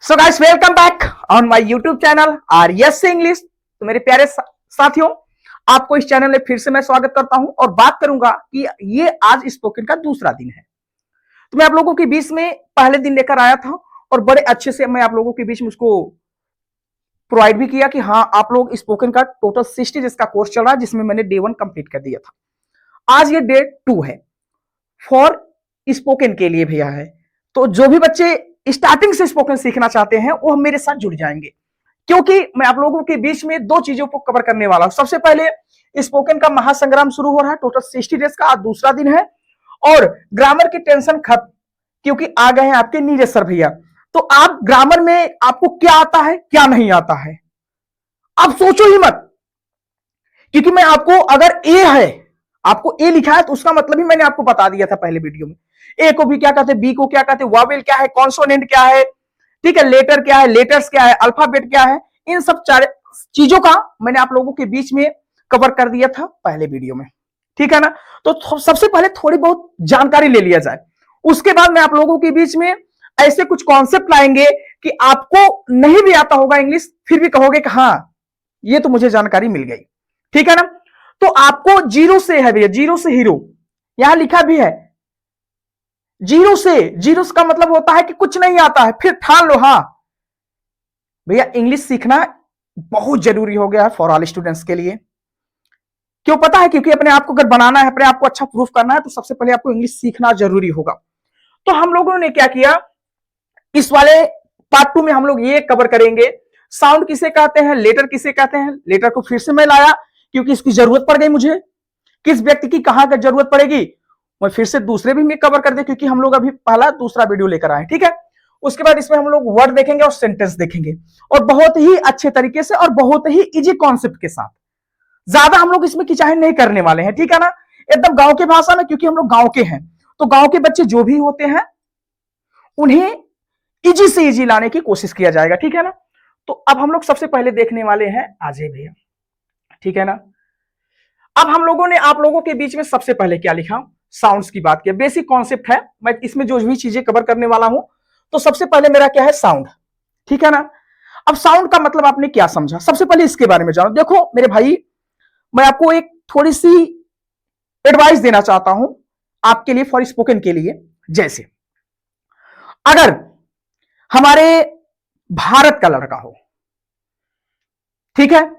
So guys welcome back on my YouTube channel are yes English. तो मेरे प्यारे साथियों, आपको इस चैनल में फिर से मैं स्वागत करता हूं और बात करूंगा कि ये आज स्पोकन का दूसरा दिन है। तो मैं आप लोगों के बीच में पहले दिन लेकर आया था और बड़े अच्छे से मैं आप लोगों के बीच में उसको प्रोवाइड भी किया कि हाँ आप लोग स्पोकन का टोटल 60 डेज का कोर्स चल रहा है, जिसमें मैंने डे 1 कंप्लीट कर दिया था। आज ये डे 2 है फॉर स्पोकन के लिए भैया है। तो जो भी बच्चे स्टार्टिंग से स्पोकन सीखना चाहते हैं वो मेरे साथ जुड़ जाएंगे, क्योंकि मैं आप लोगों के बीच में दो चीजों को कवर करने वाला हूं। सबसे पहले स्पोकन का महासंग्राम शुरू हो रहा है, टोटल 60 डेज का आज दूसरा दिन है। और ग्रामर की टेंशन खत्म, क्योंकि आ गए हैं आपके नीरज सर भैया। तो आप ग्रामर में आपको क्या आता है क्या नहीं आता है आप सोचो ही मत, क्योंकि मैं आपको अगर ए है, आपको ए लिखा है तो उसका मतलब ही मैंने आपको बता दिया था पहले वीडियो में। ए को भी क्या कहते हैं, बी को क्या कहते हैं, वावेल क्या है, कॉन्सोनेंट क्या है, ठीक है, लेटर क्या है, लेटर्स क्या है, अल्फाबेट क्या है, इन सब चार चीजों का मैंने आप लोगों के बीच में कवर कर दिया था पहले वीडियो में, ठीक है ना। तो सबसे पहले थोड़ी बहुत जानकारी ले लिया जाए, उसके बाद मैं आप लोगों के बीच में ऐसे कुछ कॉन्सेप्ट लाएंगे कि आपको नहीं भी आता होगा इंग्लिश, फिर भी कहोगे कि हाँ ये तो मुझे जानकारी मिल गई, ठीक है ना। तो आपको जीरो से है भैया, जीरो से हीरो, यहां लिखा भी है जीरो से। जीरो का मतलब होता है कि कुछ नहीं आता है, फिर ठान लो हाँ भैया इंग्लिश सीखना बहुत जरूरी हो गया है फॉर ऑल स्टूडेंट्स के लिए। क्यों पता है, क्योंकि अपने आप को अगर बनाना है, अपने आप को अच्छा प्रूफ करना है, तो सबसे पहले आपको इंग्लिश सीखना जरूरी होगा। तो हम लोगों ने क्या किया, इस वाले पार्ट 2 में हम लोग ये कवर करेंगे साउंड किसे कहते हैं, लेटर किसे कहते हैं। लेटर को फिर से मैं लाया क्योंकि इसकी जरूरत पड़ गई मुझे, किस व्यक्ति की कहां तक जरूरत पड़ेगी मैं फिर से दूसरे भी में कवर कर दे, क्योंकि हम लोग अभी पहला दूसरा वीडियो लेकर आए, ठीक है। उसके बाद इसमें हम लोग वर्ड देखेंगे और सेंटेंस देखेंगे, और बहुत ही अच्छे तरीके से और बहुत ही इजी कॉन्सेप्ट के साथ। ज्यादा हम लोग इसमें किचाहन नहीं करने वाले हैं, ठीक है ना, एकदम गांव के भाषा में, क्योंकि हम लोग गांव के हैं। तो गांव के बच्चे जो भी होते हैं उन्हें इजी से इजी लाने की कोशिश किया जाएगा, ठीक है ना। तो अब हम लोग सबसे पहले देखने वाले हैं अजय भैया, ठीक है ना। अब हम लोगों ने आप लोगों के बीच में सबसे पहले क्या लिखा, साउंड्स की बात किया। बेसिक कॉन्सेप्ट है, मैं इसमें जो भी चीजें कवर करने वाला हूं। तो सबसे पहले मेरा क्या है, साउंड, ठीक है ना। अब साउंड का मतलब आपने क्या समझा, सबसे पहले इसके बारे में जानो। देखो मेरे भाई, मैं आपको एक थोड़ी सी एडवाइस देना चाहता हूं आपके लिए फॉर स्पोकन के लिए। जैसे अगर हमारे भारत का लड़का हो, ठीक है,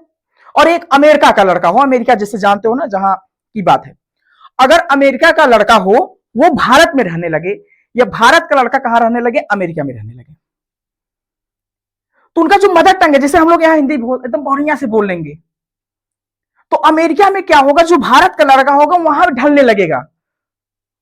और एक अमेरिका का लड़का हो, अमेरिका जिसे जानते हो ना जहां की बात है, अगर अमेरिका का लड़का हो वो भारत में रहने लगे, या भारत का लड़का कहां रहने लगे, अमेरिका में रहने लगे, तो उनका जो मदर टंग है, जैसे हम लोग यहां हिंदी एकदम बढ़िया से बोल लेंगे, तो अमेरिका में क्या होगा, जो भारत का लड़का होगा वहां ढलने लगेगा।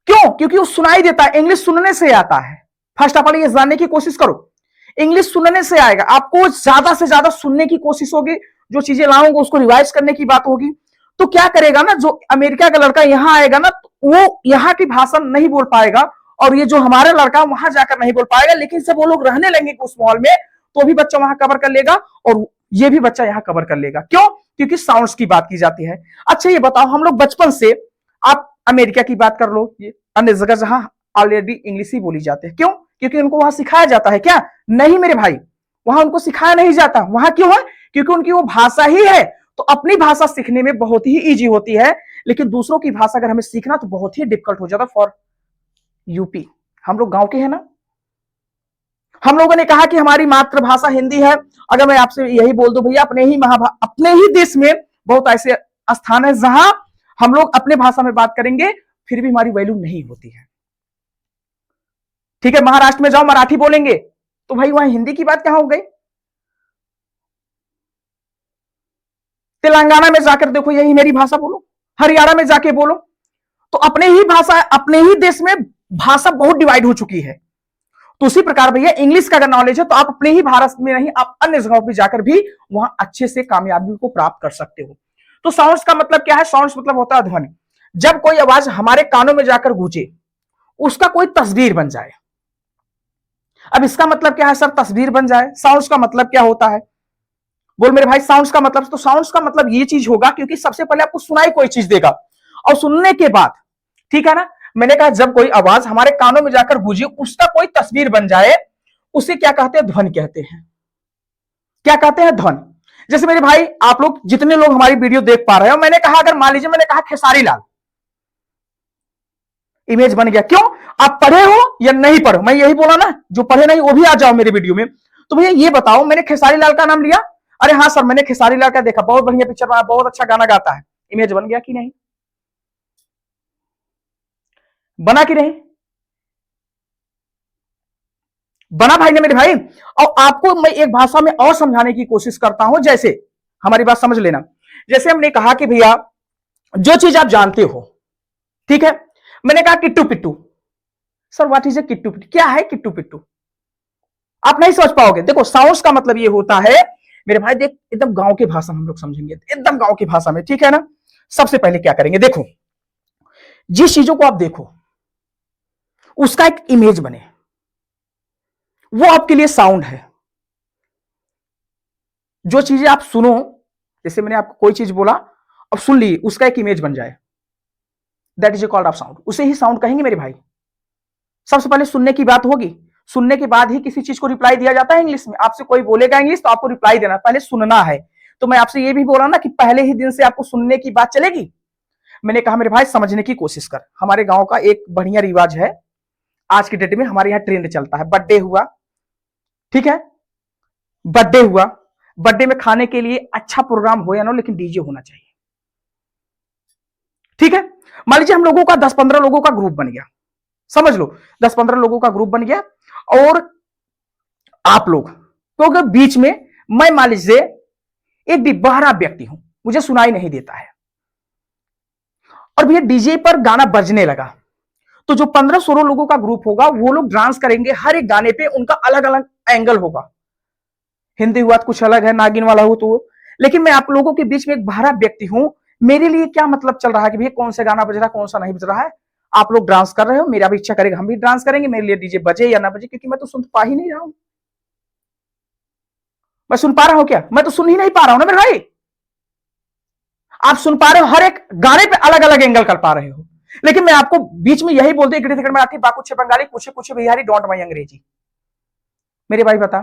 क्यों, क्योंकि वो सुनाई देता है, इंग्लिश सुनने से आता है। फर्स्ट ऑफ ऑल ये जानने की कोशिश करो, इंग्लिश सुनने से आएगा, आपको ज्यादा से ज्यादा सुनने की कोशिश होगी, जो चीजें लाओगे उसको रिवाइज करने की बात होगी। तो क्या करेगा ना, जो अमेरिका का लड़का यहां आएगा ना, वो यहां की भाषा नहीं बोल पाएगा, और ये जो हमारा लड़का वहां जाकर नहीं बोल पाएगा। लेकिन जब वो लोग रहने लगेंगे उस माहौल में, तो भी बच्चा वहां कवर कर लेगा और ये भी बच्चा यहां कवर कर लेगा। क्यों, क्योंकि साउंड्स की बात की जाती है। अच्छा ये बताओ, हम लोग बचपन से, आप अमेरिका की बात कर लो, ये अन्य जगह जहां ऑलरेडी इंग्लिश ही बोली जाती है, क्यों, क्योंकि उनको वहां सिखाया जाता है क्या, नहीं मेरे भाई, वहां उनको सिखाया नहीं जाता। वहां क्यों है, क्योंकि उनकी वो भाषा ही है। तो अपनी भाषा सीखने में बहुत ही इजी होती है, लेकिन दूसरों की भाषा अगर हमें सीखना तो बहुत ही डिफिकल्ट हो जाता। फॉर यूपी, हम लोग गांव के हैं ना, हम लोगों ने कहा कि हमारी मातृभाषा हिंदी है। अगर मैं आपसे यही बोल दूं भैया, अपने ही देश में बहुत ऐसे स्थान है जहां हम लोग अपने भाषा में बात करेंगे फिर भी हमारी वैल्यू नहीं होती है, ठीक है। महाराष्ट्र में जाओ मराठी बोलेंगे तो भाई वहां हिंदी की बात कहां हो गई। तेलंगाना में जाकर देखो यही मेरी भाषा बोलो, हरियाणा में जाके बोलो, तो अपने ही भाषा, अपने ही देश में भाषा बहुत डिवाइड हो चुकी है। तो उसी प्रकार भैया इंग्लिश का अगर नॉलेज है तो आप अपने ही भारत में नहीं, आप अन्य जगहों पर जाकर भी वहां अच्छे से कामयाबी को प्राप्त कर सकते हो। तो साउंड्स का मतलब क्या है, साउंड्स मतलब होता है ध्वनि। जब कोई आवाज हमारे कानों में जाकर गूंजे, उसका कोई तस्वीर बन जाए। अब इसका मतलब क्या है सर, तस्वीर बन जाए। साउंड्स का मतलब क्या होता है, बोल मेरे भाई, साउंड्स का मतलब, तो साउंड्स का मतलब ये चीज होगा, क्योंकि सबसे पहले आपको सुनाई कोई चीज देगा, और सुनने के बाद, ठीक है ना, मैंने कहा जब कोई आवाज हमारे कानों में जाकर गूंजे, उसका कोई तस्वीर बन जाए, उसे क्या कहते हैं? ध्वनि कहते हैं। क्या कहते हैं? ध्वनि। जैसे मेरे भाई, आप लोग जितने लोग हमारी वीडियो देख पा रहे हो, मैंने कहा, अगर मान लीजिए मैंने कहा खेसारी लाल, इमेज बन गया। क्यों? आप पढ़े हो या नहीं पढ़े? मैं यही बोला ना, जो पढ़े नहीं वो भी आ जाओ मेरे वीडियो में। तो भैया ये बताओ, मैंने खेसारी लाल का नाम लिया, अरे हाँ सर मैंने खेसारी लाल का देखा, बहुत बढ़िया पिक्चर बना, बहुत अच्छा गाना गाता है, इमेज बन गया कि नहीं? बना कि नहीं? बना भाई ने मेरे भाई। और आपको मैं एक भाषा में और समझाने की कोशिश करता हूं, जैसे हमारी बात समझ लेना। जैसे हमने कहा कि भैया जो चीज आप जानते हो, ठीक है, मैंने कहा किट्टू पिट्टू। सर व्हाट इज ए किट्टू पिट्टू? क्या है किट्टू पिट्टू? आप नहीं समझ पाओगे। देखो साउंड्स का मतलब ये होता है मेरे भाई, देख एकदम गांव की भाषा में हम लोग समझेंगे, एकदम गांव की भाषा में, ठीक है ना। सबसे पहले क्या करेंगे, देखो जिस चीजों को आप देखो उसका एक इमेज बने, वो आपके लिए साउंड है। जो चीजें आप सुनो, जैसे मैंने आपको कोई चीज बोला, अब सुन ली, उसका एक इमेज बन जाए, that is a called off sound, उसे ही साउंड कहेंगे मेरे भाई। सबसे पहले सुनने की बात होगी, सुनने के बाद ही किसी चीज को रिप्लाई दिया जाता है इंग्लिश में। आपसे कोई बोलेगा इंग्लिश तो आपको रिप्लाई देना, पहले सुनना है। तो मैं आपसे ये भी बोला ना कि पहले ही दिन से आपको सुनने की बात चलेगी। मैंने कहा मेरे भाई समझने की कोशिश कर। हमारे गांव का एक बढ़िया रिवाज है, आज की डेट में हमारे यहाँ ट्रेंड चलता है, बर्थडे हुआ, ठीक है, बर्थडे हुआ, बर्थडे में खाने के लिए अच्छा प्रोग्राम हो या ना, लेकिन डीजे होना चाहिए, ठीक है। मान लीजिए हम लोगों का 10-15 लोगों का ग्रुप बन गया, समझ लो 10-15 लोगों का ग्रुप बन गया, और आप लोग क्योंकि बीच में मैं मान लीजिए एक भी बहरा व्यक्ति हूं, मुझे सुनाई नहीं देता है, और भैया डीजे पर गाना बजने लगा, तो जो 15-16 लोगों का ग्रुप होगा वो लोग डांस करेंगे, हर एक गाने पे उनका अलग अलग एंगल होगा। हिंदी हुआ तो कुछ अलग है, नागिन वाला हो तो, लेकिन मैं आप लोगों के बीच में एक बहरा व्यक्ति हूं, मेरे लिए क्या मतलब चल रहा है कि भैया कौन सा गाना बज रहा है, कौन सा नहीं बज रहा है। आप लोग डांस कर रहे हो, मेरा भी इच्छा करेगा हम भी डांस करेंगे, मेरे लिए डीजे बजे या ना बजे, क्योंकि मैं तो सुन पा ही नहीं रहा हूं। मैं सुन पा रहा हूं क्या? मैं तो सुन ही नहीं पा रहा हूं ना मेरे भाई। आप सुन पा रहे हो, हर एक गाने पे अलग अलग एंगल कर पा रहे हो, लेकिन मैं आपको बीच में यही बोलते में आती बात, कुछ बंगाली, कुछ बिहारी, डोंट माई अंग्रेजी। मेरे भाई बता,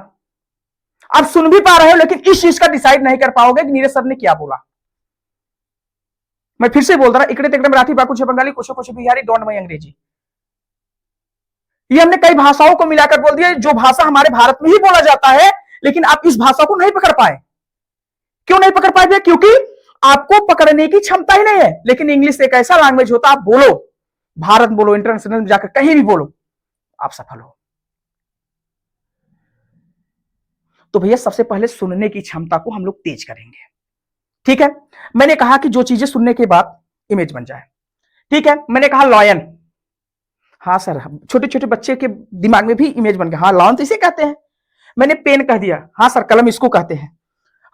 आप सुन भी पा रहे हो लेकिन इस चीज का डिसाइड नहीं कर पाओगे कि नीरज सर ने क्या बोला। मैं फिर से बोल रहा, इकड़े तिकड़े मराठी, कुछ बंगाली, कुछ बिहारी, डोंट माई अंग्रेजी। ये हमने कई भाषाओं को मिलाकर बोल दिया, जो भाषा हमारे भारत में ही बोला जाता है, लेकिन आप इस भाषा को नहीं पकड़ पाए। क्यों नहीं पकड़ पाए? क्योंकि आपको पकड़ने की क्षमता ही नहीं है। लेकिन इंग्लिश एक ऐसा लैंग्वेज होता है, आप बोलो, भारत बोलो, इंटरनेशनल जाकर कहीं भी बोलो, आप सफल हो। तो भैया सबसे पहले सुनने की क्षमता को हम लोग तेज करेंगे, ठीक है। मैंने कहा कि जो चीजें सुनने के बाद इमेज बन जाए, ठीक है। मैंने कहा लॉयन, हाँ सर, छोटे छोटे बच्चे के दिमाग में भी इमेज बन गया, हाँ लॉयन तो इसे कहते हैं। मैंने पेन कह दिया, हाँ सर कलम इसको कहते हैं।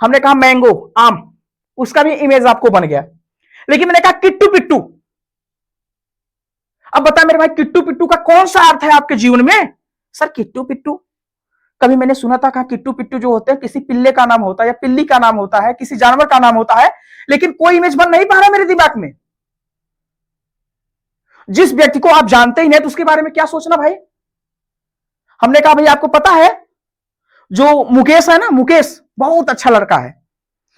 हमने कहा मैंगो, आम, उसका भी इमेज आपको बन गया। लेकिन मैंने कहा किट्टू पिट्टू, अब बता मेरे भाई किट्टू पिट्टू का कौन सा अर्थ है आपके जीवन में? सर किट्टू पिट्टू, कभी मैंने सुना था, कहा किट्टू पिट्टू जो होते हैं किसी पिल्ले का नाम होता है, या पिल्ली का नाम होता है, किसी जानवर का नाम होता है, लेकिन कोई इमेज बन नहीं पा रहा मेरे दिमाग में। जिस व्यक्ति को आप जानते ही नहीं तो उसके बारे में क्या सोचना भाई। हमने कहा भाई आपको पता है जो मुकेश है ना, मुकेश बहुत अच्छा लड़का है,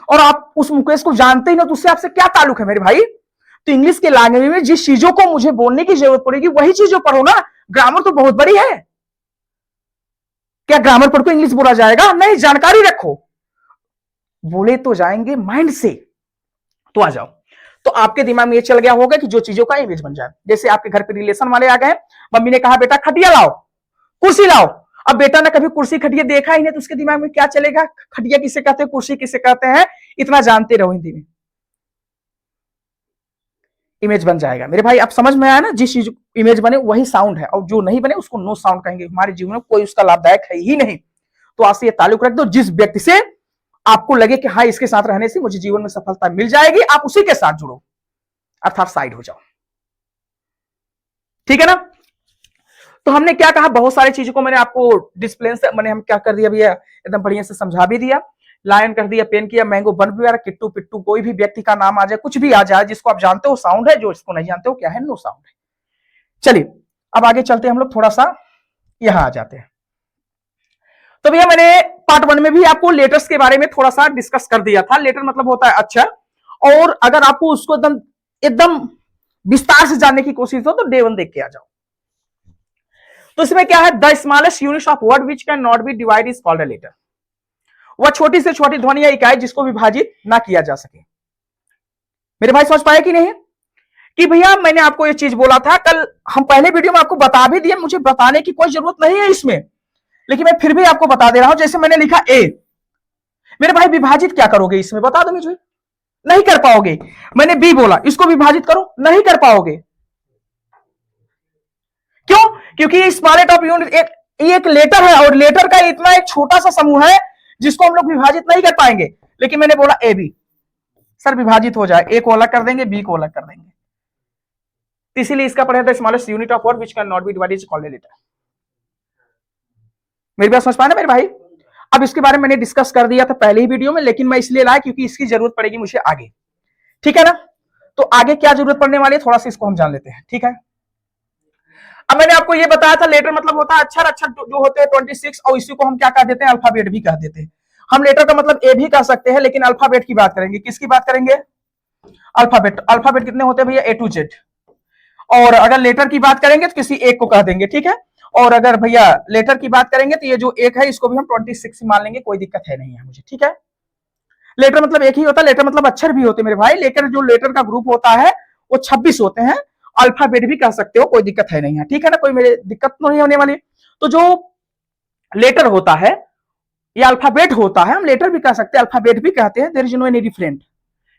और आप उस मुकेश को जानते ही ना, तो उससे आपसे क्या ताल्लुक है मेरे भाई। तो इंग्लिश के लैंग्वेज में जिस चीजों को मुझे बोलने की जरूरत पड़ेगी वही चीजों पढ़ो ना। ग्रामर तो बहुत बड़ी है, क्या ग्रामर पढ़ को इंग्लिश बोला जाएगा? नहीं, जानकारी रखो, बोले तो जाएंगे माइंड से। तो आ जाओ, तो आपके दिमाग में ये चल गया होगा कि जो चीजों का इमेज बन जाए। जैसे आपके घर पे रिलेशन वाले आ गए, मम्मी ने कहा बेटा खटिया लाओ, कुर्सी लाओ। अब बेटा ने कभी कुर्सी खटिया देखा ही नहीं, तो उसके दिमाग में क्या चलेगा? खटिया किसे कहते हैं, कुर्सी किसे कहते हैं, इतना जानते रहो हिंदी में, इमेज बन जाएगा मेरे भाई। आप समझ में आया ना, जिस चीज इमेज बने वही साउंड है, और जो नहीं बने उसको नो साउंड कहेंगे। हमारे जीवन में कोई उसका लाभदायक है ही नहीं। तो आज से ये ताल्लुक रख दो, जिस व्यक्ति से आपको लगे कि हाँ इसके साथ रहने से मुझे जीवन में सफलता मिल जाएगी, आप उसी के साथ जुड़ो, अर्थात साइड हो जाओ, ठीक है ना। तो हमने क्या कहा, बहुत सारी चीजों को मैंने आपको डिस्प्ले से मैंने हम क्या कर दिया भैया, एकदम बढ़िया से समझा भी दिया। लायन कर दिया, पेन किया, मैंगो बन भी रहा, किट्टू पिट्टू, कोई भी व्यक्ति का नाम आ जाए, कुछ भी आ जाए जिसको आप जानते हो साउंड है, जो इसको नहीं जानते हो क्या है, नो साउंड है। चलिए अब आगे चलते हैं हम लोग, थोड़ा सा यहां आ जाते हैं। तो भैया मैंने पार्ट 1 में भी आपको लेटर्स के बारे में थोड़ा सा डिस्कस कर दिया था। लेटर मतलब होता है अक्षर, और अगर आपको उसको एकदम एकदम विस्तार से जानने की कोशिश हो तो डे 1 देख के आ जाओ। तो इसमें क्या है, the smallest unit of word which can not be divide is called a letter. वह छोटी से छोटी ध्वनि या इकाई जिसको विभाजित ना किया जा सके। मेरे भाई समझ पाए कि नहीं? कि भैया मैंने आपको ये चीज बोला था कल, हम पहले वीडियो में आपको बता भी दिए, मुझे बताने की कोई जरूरत नहीं है इसमें, लेकिन मैं फिर भी आपको बता दे रहा हूं। जैसे मैंने लिखा ए, मेरे भाई विभाजित क्या करोगे इसमें, बता दो मुझे। नहीं कर पाओगे। मैंने बी बोला, इसको विभाजित करो, नहीं कर पाओगे। क्यों? क्योंकि ये स्मॉलेस्ट ऑफ यूनिट एक लेटर है, और लेटर का इतना एक छोटा सा समूह है जिसको हम लोग विभाजित नहीं कर पाएंगे। लेकिन मैंने बोला ए बी, सर विभाजित हो जाए, ए को अलग कर देंगे, बी को अलग कर देंगे, इसीलिए इसका पढ़ा था smallest unit of word which can not be divided is called a letter. मेरी बात समझ पाए ना मेरे भाई? अब इसके बारे में मैंने डिस्कस कर दिया था पहले ही वीडियो में, लेकिन मैं इसलिए लाया क्योंकि इसकी जरूरत पड़ेगी मुझे आगे, ठीक है ना? तो आगे क्या जरूरत पड़ने वाली है, थोड़ा सा इसको हम जान लेते हैं, ठीक है? अब मैंने आपको ये बताया था लेटर मतलब होता है अक्षर, अक्षर जो होते हैं 26, और इसी को हम क्या कह देते हैं, अल्फाबेट भी कह देते हैं। हम लेटर का मतलब ए भी कह सकते हैं, लेकिन अल्फाबेट की बात करेंगे। किसकी बात करेंगे? अल्फाबेट। अल्फाबेट कितने होते हैं भैया? ए टू जेड। और अगर लेटर की बात करेंगे तो किसी एक को कह देंगे, ठीक है? और अगर भैया लेटर की बात करेंगे तो ये जो एक है इसको भी हम 26 मान लेंगे, कोई दिक्कत है नहीं है मुझे, ठीक है? लेटर मतलब एक ही होता है, लेटर मतलब अक्षर भी होते मेरे भाई, लेकिन जो लेटर का ग्रुप होता है वो 26 होते हैं। अल्फाबेट भी कह सकते हो, कोई दिक्कत है नहीं है, ठीक है ना? कोई मेरे दिक्कत तो नहीं होने वाली। तो जो लेटर होता है या अल्फाबेट होता है, हम लेटर भी कह सकते हैं, अल्फाबेट भी कहते हैं, there is no any different,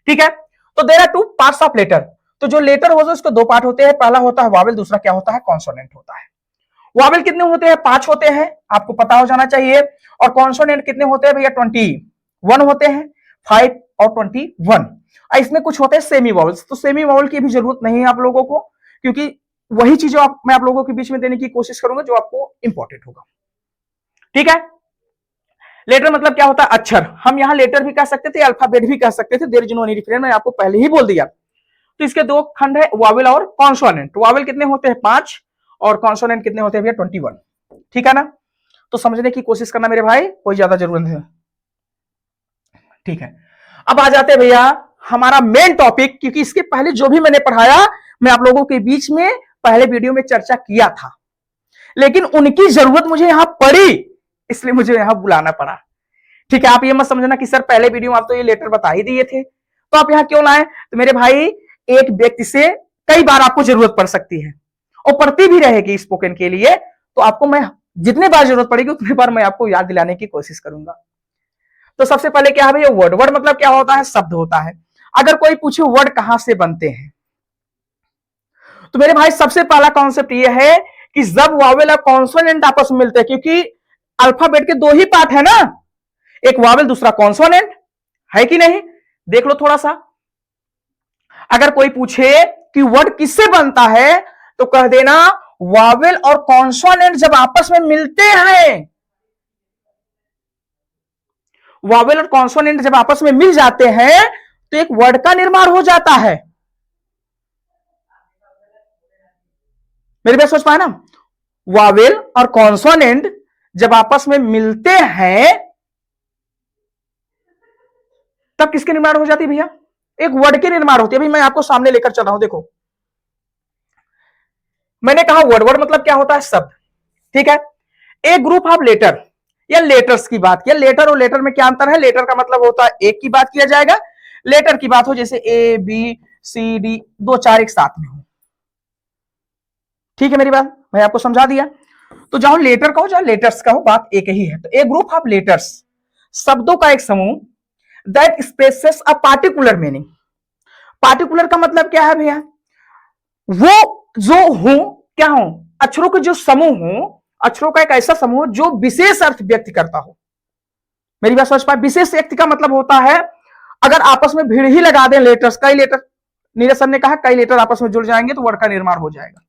ठीक है? तो there are two parts of letter. तो जो लेटर होता है उसके दो पार्ट होते हैं, पहला होता है वावेल, दूसरा क्या होता है? कॉन्सोनेंट होता है। वावेल कितने होते हैं? 5 होते हैं, आपको पता हो जाना चाहिए। और कॉन्सोनेंट कितने होते हैं भैया? 21 होते हैं, 5 और 21। इसमें कुछ होते हैं सेमी वावल्स, तो सेमी वावल की भी जरूरत नहीं है आप लोगों को, क्योंकि वही चीजें मैं आप लोगों के बीच में देने की कोशिश करूंगा जो आपको इंपॉर्टेंट होगा, ठीक है? लेटर मतलब क्या होता है? अक्षर। हम यहां लेटर भी कह सकते थे, अल्फाबेट भी कह सकते थे, there is no any difference, मैंने आपको पहले ही बोल दिया। तो इसके दो खंड है, वावेल और कॉन्सोनेंट। वावेल कितने होते हैं? 5, और कॉन्सोनेंट कितने होते हैं भैया? 21, ठीक है ना? तो समझने की कोशिश करना मेरे भाई, कोई ज्यादा जरूरत नहीं है, ठीक है? अब आ जाते हैं भैया हमारा मेन टॉपिक, क्योंकि इसके पहले जो भी मैंने पढ़ाया मैं आप लोगों के बीच में पहले वीडियो में चर्चा किया था, लेकिन उनकी जरूरत मुझे यहां पड़ी, इसलिए मुझे यहां बुलाना पड़ा, ठीक है? आप ये मत समझना कि सर पहले वीडियो में आप तो ये लेटर बता ही दिए थे, तो आप यहां क्यों लाए? तो मेरे भाई एक व्यक्ति से कई बार आपको जरूरत पड़ सकती है, और पड़ती भी रहेगी स्पोकन के लिए, तो आपको मैं जितने बार जरूरत पड़ेगी उतने बार मैं आपको याद दिलाने की कोशिश करूंगा। तो सबसे पहले क्या है भैया? वर्ड। वर्ड मतलब क्या होता है? शब्द होता है। अगर कोई पूछे वर्ड कहां से बनते हैं, तो मेरे भाई सबसे पहला कॉन्सेप्ट यह है कि जब वावेल और कॉन्सोनेंट आपस में मिलते हैं, क्योंकि अल्फाबेट के दो ही पार्ट है ना, एक वावेल दूसरा कॉन्सोनेंट, है कि नहीं? देख लो थोड़ा सा। अगर कोई पूछे कि वर्ड किससे बनता है, तो कह देना वावेल और कॉन्सोनेंट जब आपस में मिलते हैं, वावेल और कॉन्सोनेंट जब आपस में मिल जाते हैं तो एक वर्ड का निर्माण हो जाता है। मेरी बात सोच पाए ना? वावेल और कॉन्सोनेंट जब आपस में मिलते हैं तब किसके निर्माण हो जाती है भैया? एक वर्ड के निर्माण होती है। भाई मैं आपको सामने लेकर चल रहा हूं, देखो मैंने कहा वर्ड। वर्ड मतलब क्या होता है? शब्द, ठीक है? एक ग्रुप ऑफ लेटर या लेटर्स की बात किया। लेटर और लेटर में क्या अंतर है? लेटर का मतलब होता है एक की बात किया जाएगा, लेटर की बात हो जैसे ए बी सी डी, 2-4 एक साथ में हो, ठीक है? मेरी बात मैं आपको समझा दिया। तो जहां लेटर का हो जहां लेटर्स का हो, बात एक ही है। तो एक ग्रुप ऑफ लेटर्स, शब्दों का एक समूह, that spaces a particular meaning. Particular का मतलब क्या है भैया? वो जो हूं, क्या हूं? अक्षरों के जो समूह हो, अक्षरों का एक ऐसा समूह जो विशेष अर्थ व्यक्त करता हो। मेरी बात समझ पाए? विशेष व्यक्ति का मतलब होता है अगर आपस में भीड़ ही लगा दें लेटर्स, कई लेटर, नीरज सर ने कहा कई लेटर आपस में जुड़ जाएंगे तो वर्ड का निर्माण हो जाएगा।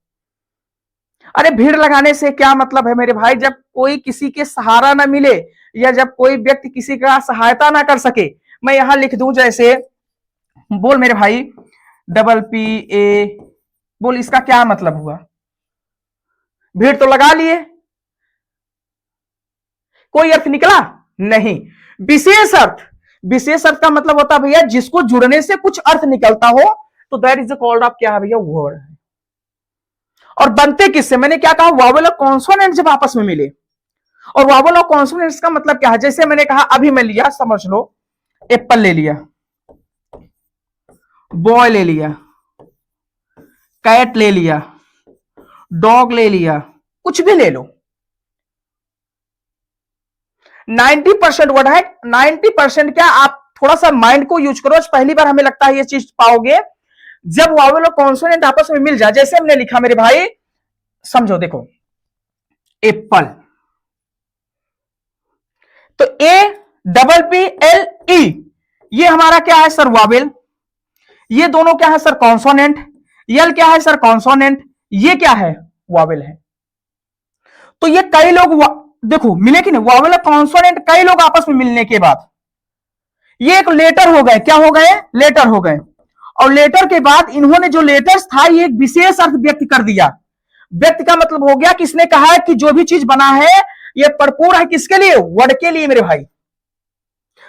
अरे भीड़ लगाने से क्या मतलब है मेरे भाई? जब कोई किसी के सहारा ना मिले, या जब कोई व्यक्ति किसी का सहायता ना कर सके, मैं यहां लिख दूं जैसे, बोल मेरे भाई, डबल पी ए, बोल इसका क्या मतलब हुआ? भीड़ तो लगा लिए, कोई अर्थ निकला नहीं। विशेष अर्थ, विशेष अर्थ का मतलब होता है भैया जिसको जुड़ने से कुछ अर्थ निकलता हो, तो दैट इज कॉल्ड ऑफ क्या है भैया, वर्ड। और बनते किससे, मैंने क्या कहा, वावल और कॉन्सोनेंट जब आपस में मिले। और वावल और कॉन्सोनेंट्स का मतलब क्या है, जैसे मैंने कहा अभी मैं लिया, समझ लो, एप्पल ले लिया, बॉय ले लिया, कैट ले लिया, डॉग ले लिया, कुछ भी ले लो। 90% वर्ड है, 90% क्या, आप थोड़ा सा माइंड को यूज करो। पहली बार हमें लगता है ये चीज पाओगे जब वावल और कॉन्सोनेंट आपस में मिल जाए। जैसे हमने लिखा मेरे भाई, समझो, देखो एप्पल, तो APPLE ये हमारा क्या है सर, वावेल। ये दोनों क्या है सर, कॉन्सोनेंट। यल क्या है सर, कॉन्सोनेंट। ये क्या है, वावेल है। तो ये कई लोग देखो मिले कि नहीं, वावेल और कॉन्सोनेंट कई लोग आपस में मिलने के बाद ये एक लेटर हो गए। क्या हो गए, लेटर हो गए। और लेटर के बाद इन्होंने जो लेटर्स था ये एक विशेष अर्थ व्यक्त कर दिया। व्यक्त का मतलब हो गया कि इसने कहा है कि जो भी चीज बना है ये परपूर्ण है किसके लिए, वर्ड के लिए मेरे भाई।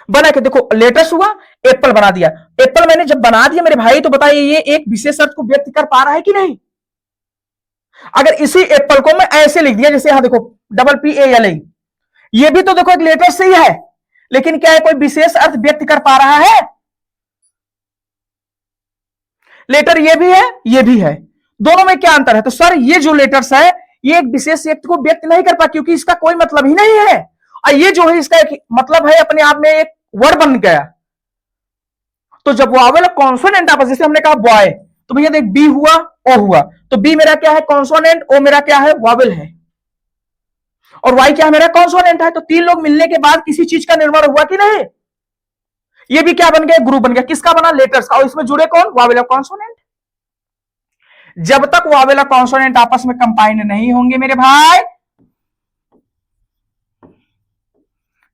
बना के देखो, लेटर्स हुआ, एप्पल बना दिया। एप्पल मैंने जब बना दिया मेरे भाई, तो बताइए ये एक विशेष अर्थ को व्यक्त कर पा रहा है कि नहीं। अगर इसी एप्पल को मैं ऐसे लिख दिया, जैसे यहां देखो PPLE, ये भी तो देखो एक लेटर से ही है, लेकिन क्या है, कोई विशेष अर्थ व्यक्त कर पा रहा है। लेटर ये भी है, ये भी है, दोनों में क्या अंतर है। तो सर ये जो लेटर्स है ये एक विशेष अर्थ को व्यक्त नहीं कर पा, क्योंकि इसका कोई मतलब ही नहीं है। और ये जो है इसका एक मतलब है, अपने आप में एक वर्ड बन गया। तो जब वावेल कॉन्सोनेंट आपस, जैसे हमने कहा बॉय, तो भैया देख बी हुआ, ओ हुआ, तो बी मेरा क्या है, कॉन्सोनेंट, ओ मेरा क्या है, वावेल है, और वाई क्या है, मेरा कॉन्सोनेंट है। तो तीन लोग मिलने के बाद किसी चीज का निर्माण हुआ कि नहीं। ये भी क्या बन गया, ग्रुप बन गया। किसका बना, लेटर्स का। और इसमें जुड़े कौन, वावेल और कॉन्सोनेंट। जब तक वावेल और कॉन्सोनेंट आपस में कंबाइंड नहीं होंगे मेरे भाई,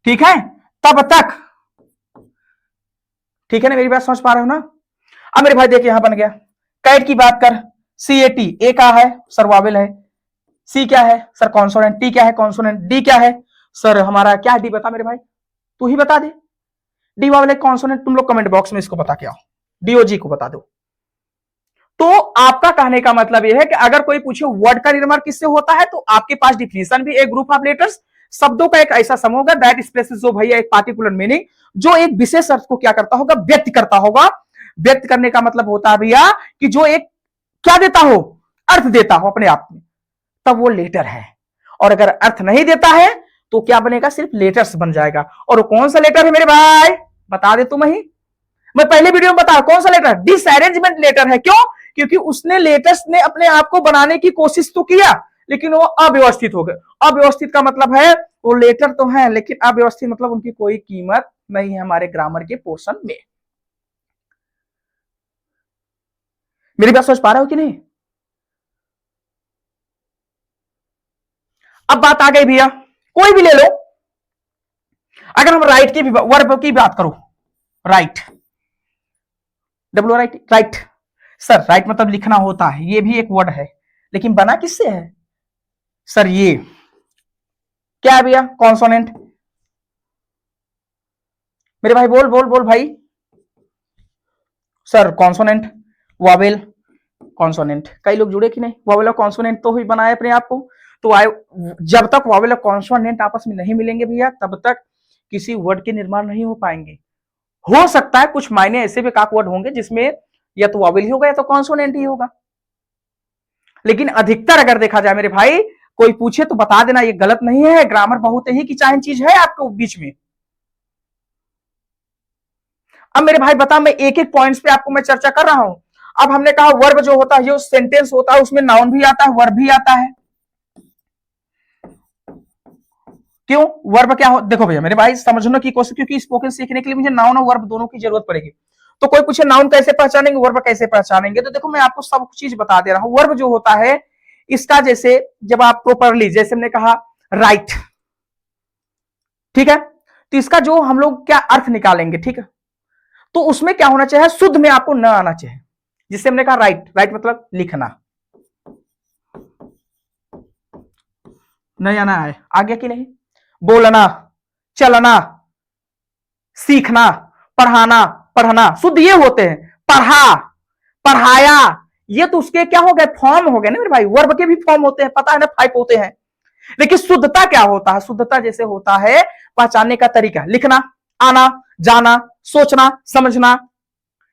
ठीक है, तब तक, ठीक है ना, मेरी बात समझ पा रहे हो ना। अब मेरे भाई देखिए यहां बन गया, कैट की बात कर, CAT, ए का है सर, वावेल है। सी क्या है सर, कॉन्सोनेंट। टी क्या है, कॉन्सोनेंट। डी क्या है सर, हमारा क्या, डी बता मेरे भाई, तू ही बता दे। डी वाले कॉन्सोनेंट, तुम लोग कमेंट बॉक्स में इसको बता के आओ, DOG को बता दो। तो आपका कहने का मतलब यह है कि अगर कोई पूछे वर्ड का निर्माण किससे होता है, तो आपके पास डिफिनेशन भी, एक ग्रुप ऑफ लेटर्स, शब्दों का एक ऐसा समूह होगा दैट एक्सप्रेसेस जो भैया एक पार्टिकुलर मीनिंग, जो एक विशेष अर्थ को क्या करता होगा, व्यक्त करता होगा। व्यक्त करने का मतलब होता है भैया कि जो एक क्या देता हो, अर्थ देता हो अपने आप में, तब वो लेटर है। और अगर अर्थ नहीं देता है तो क्या बनेगा, सिर्फ लेटर्स बन जाएगा। और कौन सा लेटर है मेरे भाई, बता दे तुम ही, मैं पहले वीडियो में बता, कौन सा लेटर, डिसअरेंजमेंट लेटर है। क्यों, क्योंकि उसने लेटर्स ने अपने आप को बनाने की कोशिश तो किया, लेकिन वो अव्यवस्थित हो गए। अव्यवस्थित का मतलब है वो लेटर तो है, लेकिन अव्यवस्थित मतलब उनकी कोई कीमत नहीं है हमारे ग्रामर के पोर्शन में। मेरी बात समझ पा रहे हो कि नहीं। अब बात आ गई भैया, कोई भी ले लो, अगर हम राइट की वर्ब की बात करो, right, right, right sir, right मतलब लिखना होता है, ये भी एक वर्ड है, लेकिन बना किससे है सर, ये क्या है भैया, कॉन्सोनेंट। मेरे भाई बोल बोल बोल भाई, सर कॉन्सोनेंट, वावेल, कॉन्सोनेंट। कई लोग जुड़े कि नहीं, वावेल और कॉन्सोनेंट तो ही बनाए अपने आप को। तो जब तक वावेल और कॉन्सोनेंट आपस में नहीं मिलेंगे भैया, तब तक किसी वर्ड के निर्माण नहीं हो पाएंगे। हो सकता है कुछ मायने ऐसे भी काक वर्ड होंगे जिसमें या तो वावेल ही होगा या तो कॉन्सोनेंट ही होगा, लेकिन अधिकतर अगर देखा जाए मेरे भाई, कोई पूछे तो बता देना, ये गलत नहीं है। ग्रामर बहुत ही की चाहे चीज है आपके बीच में। अब मेरे भाई बता, मैं एक एक पॉइंट्स पे आपको मैं चर्चा कर रहा हूं। अब हमने कहा वर्ब जो होता है, जो सेंटेंस होता है, उसमें नाउन भी आता है, वर्ब भी आता है। क्यों, वर्ब क्या हो, देखो भैया मेरे भाई समझने की कोशिश, क्योंकि स्पोकन सीखने के लिए मुझे नाउन और वर्ब दोनों की जरूरत पड़ेगी। तो कोई पूछे नाउन कैसे पहचानेंगे, वर्ब कैसे पहचानेंगे, तो देखो मैं आपको सब चीज बता दे रहा हूं। वर्ब जो होता है इसका, जैसे जब आप प्रॉपरली, जैसे हमने कहा राइट, ठीक है, तो इसका जो हम लोग क्या अर्थ निकालेंगे, ठीक है, तो उसमें क्या होना चाहिए, शुद्ध में आपको न आना चाहिए। जिससे हमने कहा राइट, राइट मतलब लिखना, नहीं आना है, आ गया कि नहीं। बोलना, चलना, सीखना, पढ़ाना, पढ़ना, शुद्ध ये होते हैं। पढ़ा, पढ़ाया, ये तो उसके क्या हो गए, फॉर्म हो गए ना मेरे भाई। वर्ब के भी फॉर्म होते हैं, पता है ना, 5 होते हैं। लेकिन शुद्धता क्या होता है? शुद्धता जैसे होता है पहचानने का तरीका, लिखना, आना, जाना, सोचना, समझना,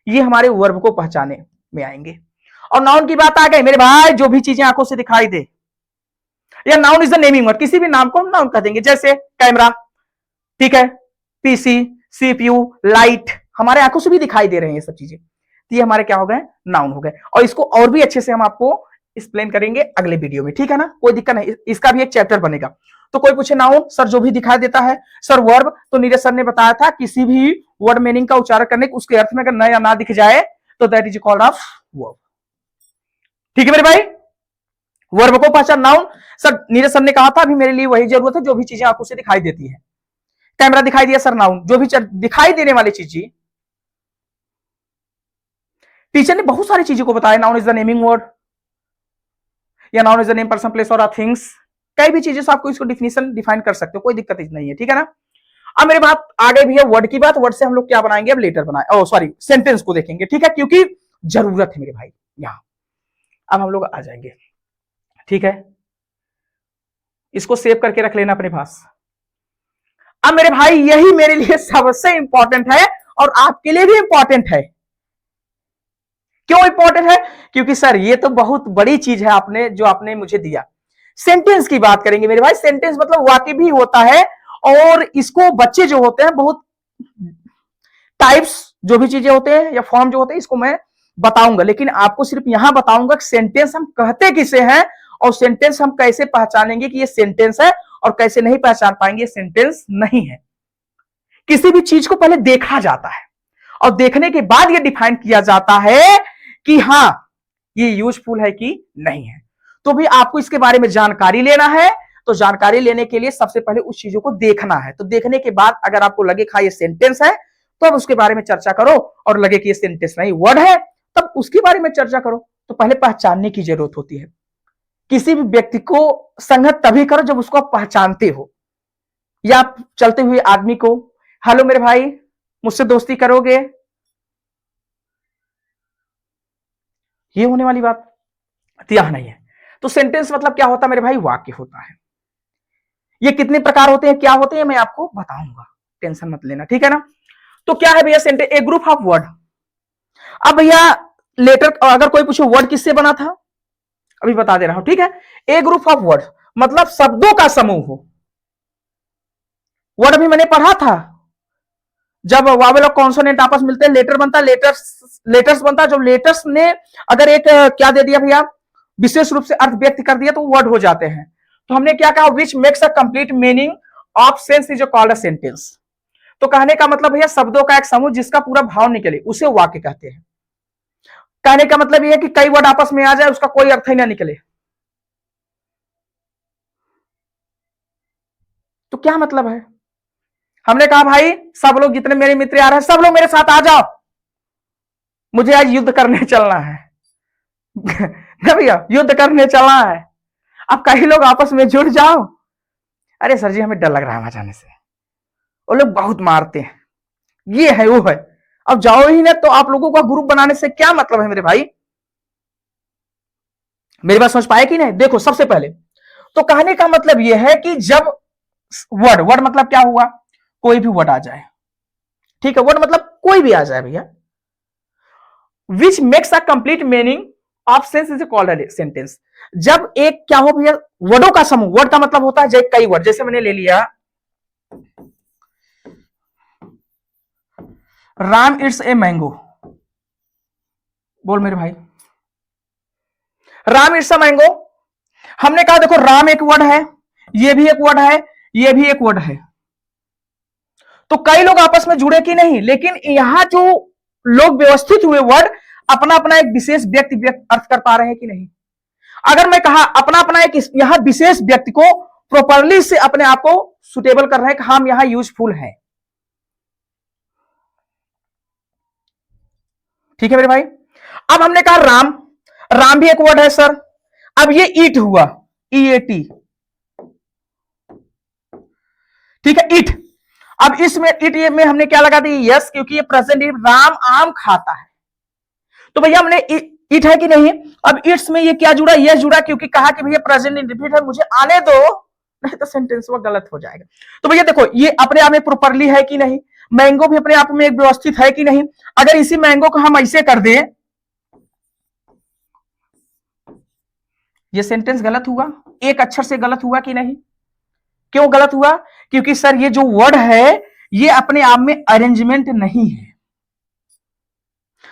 ये हमारे वर्ब को पहचाने में आएंगे। और नाउन की बात आ गई मेरे भाई, जो भी चीजें आंखों से दिखाई दे, या noun is the naming word, किसी भी नाम को हम नाउन कह देंगे। जैसे कैमरा, ठीक है, पीसी, सीपीयू, लाइट, हमारे आंखों से भी दिखाई दे रहे हैं ये सब चीजें, तो ये हमारे क्या हो गए, नाउन हो गए। और इसको और भी अच्छे से हम आपको एक्सप्लेन करेंगे अगले वीडियो में, ठीक है ना, कोई दिक्कत नहीं, इसका भी एक चैप्टर बनेगा। तो कोई पूछे नाउन सर जो भी दिखाई देता है, सर वर्ब तो नीरज सर ने बताया था किसी भी वर्ड मीनिंग का उच्चारण करने उसके अर्थ में अगर न या ना दिख जाए तो that is called off verb. ठीक है मेरे भाई, वर्ब को पहचान। नाउन सर नीरज सर ने कहा था अभी मेरे लिए वही जरूरत है जो भी चीजें आंखों से दिखाई देती है। कैमरा दिखाई दिया सर, नाउन, जो भी दिखाई देने वाली चीज। टीचर ने बहुत सारी चीजों को बताया, noun is the naming word, या noun is the name person place और थिंग्स, कई भी चीजें से आपको इसको डिफिनेशन डिफाइन कर सकते हो, कोई दिक्कत नहीं है, ठीक है ना। अब मेरे बात आ गई भैया वर्ड की बात, वर्ड से हम लोग क्या बनाएंगे, अब लेटर बनाए, ओ सॉरी सेंटेंस को देखेंगे, ठीक है, क्योंकि जरूरत है मेरे भाई यहां। अब हम लोग आ जाएंगे, ठीक है, इसको सेव करके रख लेना अपने पास। अब मेरे भाई यही मेरे लिए सबसे इंपॉर्टेंट है और आपके लिए भी इंपॉर्टेंट है। क्यों इंपॉर्टेंट है? क्योंकि सर ये तो बहुत बड़ी चीज है आपने जो आपने मुझे दिया। सेंटेंस की बात करेंगे मेरे भाई। सेंटेंस मतलब वाक्य भी होता है, और इसको बच्चे जो होते हैं बहुत टाइप्स जो भी चीजें होते हैं या फॉर्म जो होते हैं इसको मैं बताऊंगा, लेकिन आपको सिर्फ यहां बताऊंगा कि सेंटेंस हम कहते किसे हैं और सेंटेंस हम कैसे पहचानेंगे कि ये सेंटेंस है, और कैसे नहीं पहचान पाएंगे सेंटेंस नहीं है। किसी भी चीज को पहले देखा जाता है और देखने के बाद ये डिफाइन किया जाता है कि हां ये यूजफुल है कि नहीं है। तो भी आपको इसके बारे में जानकारी लेना है, तो जानकारी लेने के लिए सबसे पहले उस चीजों को देखना है। तो देखने के बाद अगर आपको लगे हाँ ये सेंटेंस है तो अब उसके बारे में चर्चा करो, और लगे कि ये सेंटेंस नहीं वर्ड है तब उसके बारे में चर्चा करो। तो पहले पहचानने की जरूरत होती है। किसी भी व्यक्ति को संगत तभी करो जब उसको आप पहचानते हो, या आप चलते हुए आदमी को हेलो मेरे भाई मुझसे दोस्ती करोगे, ये होने वाली बात तो यह नहीं है। तो सेंटेंस मतलब क्या होता है मेरे भाई, वाक्य होता है। ये कितने प्रकार होते हैं, क्या होते हैं, मैं आपको बताऊंगा, टेंशन मत लेना, ठीक है ना। तो क्या है भैया sentence, A group of word. अब भैया लेटर अगर कोई पूछे वर्ड किससे बना था, अभी बता दे रहा हूं, ठीक है। ए ग्रुप ऑफ वर्ड मतलब शब्दों का समूह हो। वर्ड भी मैंने पढ़ा था, जब वावेल और कॉन्सोनेंट आपस मिलते हैं लेटर बनता है, लेटर्स बनता है। जब लेटर्स ने अगर एक क्या दे दिया भैया, विशेष रूप से अर्थ व्यक्त कर दिया तो वर्ड हो जाते हैं। तो हमने क्या कहा, which makes a complete meaning of sense is called a sentence. तो कहने का मतलब भैया शब्दों का एक समूह जिसका पूरा भाव निकले उसे वाक्य कहते हैं। कहने का मतलब यह है कि कई वर्ड आपस में आ जाए उसका कोई अर्थ ही ना निकले, तो क्या मतलब है। हमने कहा भाई सब लोग जितने मेरे मित्र आ रहे हैं सब लोग मेरे साथ आ जाओ, मुझे आज युद्ध करने चलना है ना भैया, युद्ध करने चलना है। अब कई लोग आपस में जुड़ जाओ, अरे सर जी हमें डर लग रहा है वहां जाने से, वो लोग बहुत मारते हैं, ये है वो है। अब जाओ ही ना, तो आप लोगों का ग्रुप बनाने से क्या मतलब है मेरे भाई, मेरी बात समझ पाए कि नहीं। देखो सबसे पहले तो कहने का मतलब यह है कि जब वर्ड, वर्ड मतलब क्या हुआ, कोई भी वर्ड आ जाए, ठीक है, वर्ड मतलब कोई भी आ जाए भैया, which makes a complete meaning of sense is called sentence. जब एक क्या हो भैया, वर्डों का समूह, वर्ड का मतलब होता है जब कई वर्ड, जैसे मैंने ले लिया राम इट्स ए मैंगो, बोल मेरे भाई राम इट्स अ मैंगो। हमने कहा देखो राम एक वर्ड है, ये भी एक वर्ड है, ये भी एक वर्ड है, तो कई लोग आपस में जुड़े कि नहीं, लेकिन यहां जो लोग व्यवस्थित हुए वर्ड अपना अपना एक विशेष व्यक्ति अर्थ कर पा रहे हैं कि नहीं। अगर मैं कहा अपना अपना एक यहां विशेष व्यक्ति को प्रॉपरली से अपने आप को सुटेबल कर रहे हैं कि हम यहां यूजफुल हैं, ठीक है मेरे भाई। अब हमने कहा राम, राम भी एक वर्ड है सर। अब ये ईट हुआ, EAT, ठीक है, इट। अब इसमें इट ये में हमने क्या लगा दी, यस, क्योंकि ये प्रेजेंट राम आम खाता है, तो भैया हमने इट है कि नहीं। अब इट्स में ये क्या जुड़ा, यस जुड़ा, क्योंकि कहा कि भैया प्रेजेंट इंडेफिनिट है, मुझे आने दो, नहीं तो सेंटेंस वो गलत हो जाएगा। तो भैया देखो ये अपने आप में प्रॉपरली है कि नहीं, मैंगो भी अपने आप में एक व्यवस्थित है कि नहीं। अगर इसी मैंगो को हम ऐसे कर दें, ये सेंटेंस गलत हुआ, एक अक्षर से गलत हुआ कि नहीं। क्यों गलत हुआ, क्योंकि सर ये जो वर्ड है ये अपने आप में अरेंजमेंट नहीं है।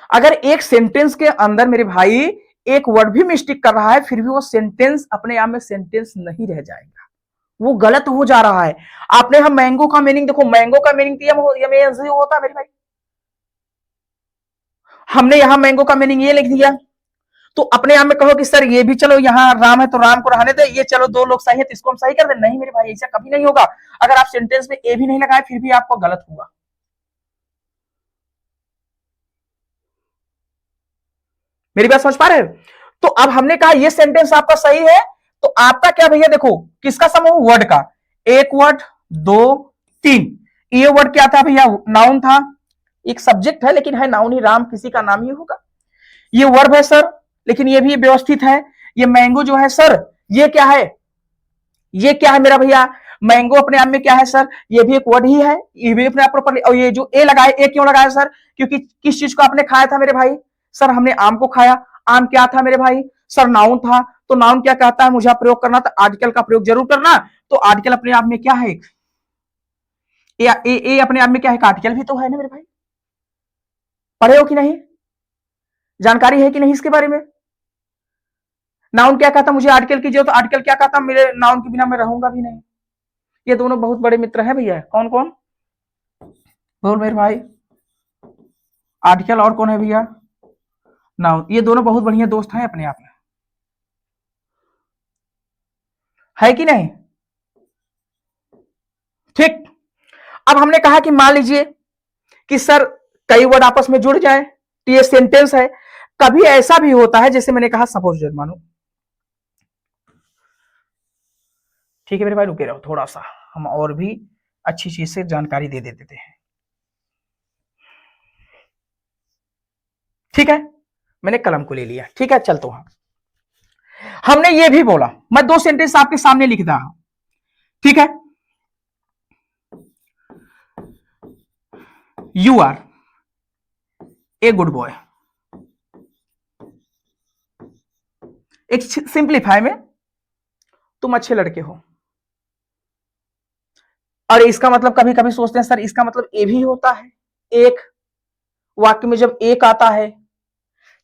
अगर एक सेंटेंस के अंदर मेरे भाई एक वर्ड भी मिस्टेक कर रहा है, फिर भी वो सेंटेंस अपने आप में सेंटेंस नहीं रह जाएगा, वो गलत हो जा रहा है। आपने हम मैंगो का मीनिंग देखो, मैंगो का मीनिंग होता है मेरे भाई, हमने यहां मैंगो का मीनिंग ये लिख दिया, तो अपने आप में कहो कि सर ये भी चलो यहां राम है तो राम को रहने दे, ये चलो दो लोग सही है तो इसको हम सही कर दे, नहीं मेरे भाई ऐसा कभी नहीं होगा। अगर आप सेंटेंस में ए भी नहीं लगाए फिर भी आपको गलत हुआ। मेरी बात समझ पा रहे हो। तो अब हमने कहा ये सेंटेंस आपका सही है, तो आपका क्या भैया देखो किसका समूह, वर्ड का, एक वर्ड, दो, तीन। ये वर्ड क्या था भैया, नाउन था, एक सब्जेक्ट है लेकिन है नाउन ही, राम किसी का नाम ही होगा। ये वर्ब है सर, लेकिन ये भी व्यवस्थित है। ये मैंगो जो है सर, ये क्या है, ये क्या है मेरा भैया, मैंगो अपने आप में क्या है सर, ये भी एक वर्ड ही है, ये भी अपने आप प्रॉपर्ली। और ये जो ए लगाए, ए क्यों लगाया सर, क्योंकि किस चीज को आपने खाया था मेरे भाई, सर हमने आम को खाया। आम क्या था मेरे भाई, सर नाउन था, तो नाउन क्या कहता है, मुझे प्रयोग करना था, आर्टिकल का प्रयोग जरूर करना। तो आर्टिकल अपने आप में क्या है, ए अपने आप में क्या है, आर्टिकल भी तो है ना मेरे भाई। पढ़े हो कि नहीं, जानकारी है कि नहीं इसके बारे में। नाउन क्या कहता, मुझे आर्टिकल की जरूरत, आर्टिकल क्या कहता, मेरे नाउन के बिना मैं रहूंगा भी नहीं। ये दोनों बहुत बड़े मित्र हैं भैया, कौन कौन बोल मेरे भाई, आर्टिकल और कौन है भैया, नाउन। ये दोनों बहुत बढ़िया दोस्त हैं अपने आप में, है कि नहीं। ठीक, अब हमने कहा कि मान लीजिए कि सर कई वर्ड आपस में जुड़ जाए तो ये सेंटेंस है। कभी ऐसा भी होता है, जैसे मैंने कहा सपोज मानो, ठीक है मेरे भाई रुके रहो, थोड़ा सा हम और भी अच्छी चीज से जानकारी दे देते हैं। ठीक है, मैंने कलम को ले लिया, ठीक है चलते हैं। हमने ये भी बोला, मैं दो सेंटेंस आपके सामने लिख रहा हूं, ठीक है। You are a good boy, एक सिंप्लीफाई में तुम अच्छे लड़के हो। और इसका मतलब कभी कभी सोचते हैं सर इसका मतलब ए भी होता है, एक वाक्य में जब एक आता है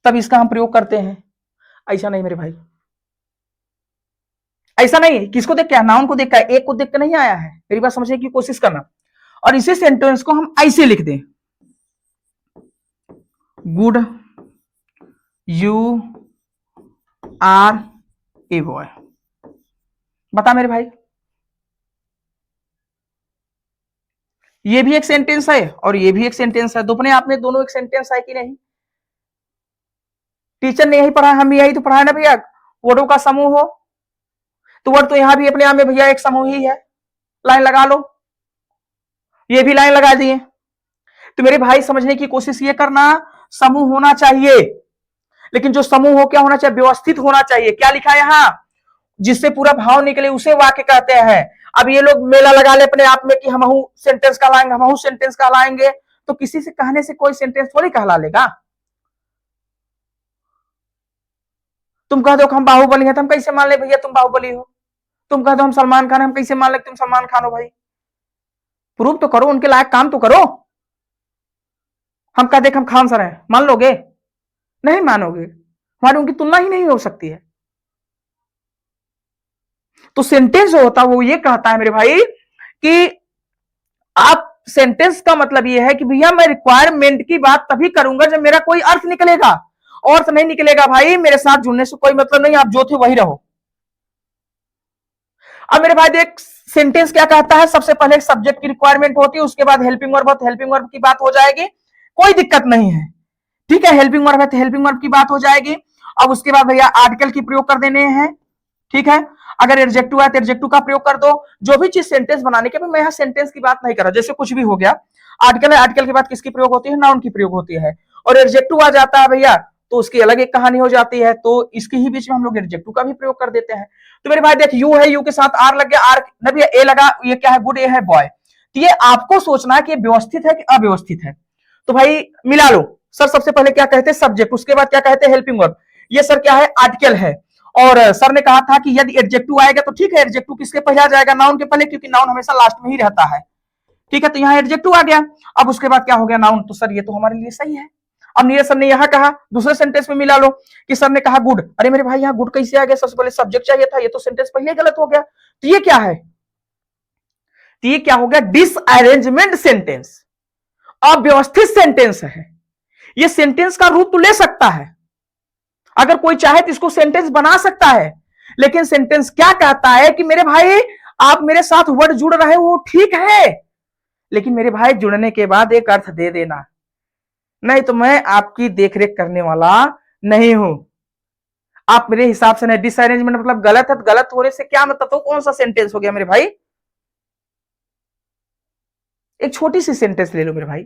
तब इसका हम प्रयोग करते हैं। ऐसा नहीं मेरे भाई, ऐसा नहीं। किसको देख के, नाउन को देख कर, एक को देख कर नहीं आया है, मेरी बात समझने की कोशिश करना। और इसी सेंटेंस को हम ऐसे लिख दें, good you are a boy. बता मेरे भाई, ये भी एक सेंटेंस है और ये भी एक सेंटेंस है, दोनों आप में दोनों एक सेंटेंस है कि नहीं। टीचर ने यही पढ़ा, हम भी यही तो पढ़ा है ना भैया, वर्डों का समूह हो, तो वर्ड तो यहां भी अपने आप में भैया एक समूह ही है। लाइन लगा लो, ये भी लाइन लगा दिए। तो मेरे भाई समझने की कोशिश ये करना, समूह होना चाहिए, लेकिन जो समूह हो क्या होना चाहिए, व्यवस्थित होना चाहिए। क्या लिखा है यहां, जिससे पूरा भाव निकले उसे वाक्य कहते हैं। अब ये लोग मेला लगा ले अपने आप में कि हम सेंटेंस कहलाएंगे, हम सेंटेंस कहलाएंगे, तो किसी से कहने से कोई सेंटेंस थोड़ी कहला लेगा। तुम कह दो हम बाहुबली हैं तो हम कैसे मान ले भैया तुम बाहुबली हो। तुम कह दो हम सलमान खान, हम कैसे मान ले तुम सलमान खान हो। भाई प्रूफ तो करो, उनके लायक काम तो करो। हम कह दे हम खान सर हैं, मान लोगे, नहीं मानोगे, हमारी उनकी तुलना ही नहीं हो सकती है। तो सेंटेंस जो होता है वो ये कहता है मेरे भाई कि आप सेंटेंस का मतलब ये है कि भैया मैं रिक्वायरमेंट की बात तभी करूंगा जब मेरा कोई अर्थ निकलेगा, अर्थ नहीं निकलेगा भाई मेरे साथ जुड़ने से कोई मतलब नहीं, आप जो थे वही रहो। अब मेरे भाई देख सेंटेंस क्या कहता है, सबसे पहले सब्जेक्ट की रिक्वायरमेंट होती है, उसके बाद हेल्पिंग वर्ब, हेल्पिंग वर्ब की बात हो जाएगी, कोई दिक्कत नहीं है। ठीक है, हेल्पिंग वर्ब है तो हेल्पिंग वर्ब की बात हो जाएगी। अब उसके बाद भैया आर्टिकल की प्रयोग कर देने हैं, ठीक है। अगर एडजेक्टिव है तो एडजेक्टिव का प्रयोग कर दो। जो भी चीज सेंटेंस बनाने के, मैं यहाँ सेंटेंस की बात नहीं कर रहा, जैसे कुछ भी हो गया, आर्टिकल है, आर्टिकल के बाद किसकी प्रयोग होती है, नाउन की प्रयोग होती है, और एडजेक्टिव आ जाता है भैया तो उसकी अलग एक कहानी हो जाती है, तो इसके ही बीच में हम लोग एडजेक्टिव का भी प्रयोग कर देते हैं। तो मेरे भाई देख, यू है, यू के साथ आर लग गया, आर न भैया ए लगा, ये क्या है, गुड, ए है बॉय। तो ये आपको सोचना है कि व्यवस्थित है कि अव्यवस्थित है। तो भाई मिला लो। सर सबसे पहले क्या कहते हैं, सब्जेक्ट, उसके बाद क्या कहते हैं, हेल्पिंग वर्ब। ये सर क्या है, आर्टिकल है। और सर ने कहा था कि यदि एडजेक्टिव आएगा तो ठीक है, एडजेक्टिव किसके पहले आ जाएगा, नाउन के पहले, क्योंकि नाउन हमेशा लास्ट में ही रहता है। ठीक है, तो यहाँ एडजेक्टिव आ गया। अब उसके बाद क्या हो गया, नाउन। तो सर ये तो हमारे लिए सही है। अब नीरज सर ने यहाँ कहा, दूसरे सेंटेंस में मिला लो कि सर ने कहा गुड। अरे मेरे भाई यहाँ गुड कैसे आ गया, सबसे पहले सब्जेक्ट चाहिए था, ये तो सेंटेंस पहले गलत हो गया। तो ये क्या है, तो ये क्या हो गया, डिसअरेंजमेंट सेंटेंस, अव्यवस्थित सेंटेंस है। ये सेंटेंस का रूप तो ले सकता है, अगर कोई चाहे तो इसको सेंटेंस बना सकता है, लेकिन सेंटेंस क्या कहता है कि मेरे भाई आप मेरे साथ वर्ड जुड़ रहे हो ठीक है, लेकिन मेरे भाई जुड़ने के बाद एक अर्थ दे देना, नहीं तो मैं आपकी देखरेख करने वाला नहीं हूं। आप मेरे हिसाब से नहीं, डिसअरेंजमेंट मतलब गलत है, तो गलत होने से क्या मतलब, तो कौन सा सेंटेंस हो गया मेरे भाई। एक छोटी सी सेंटेंस ले लो मेरे भाई,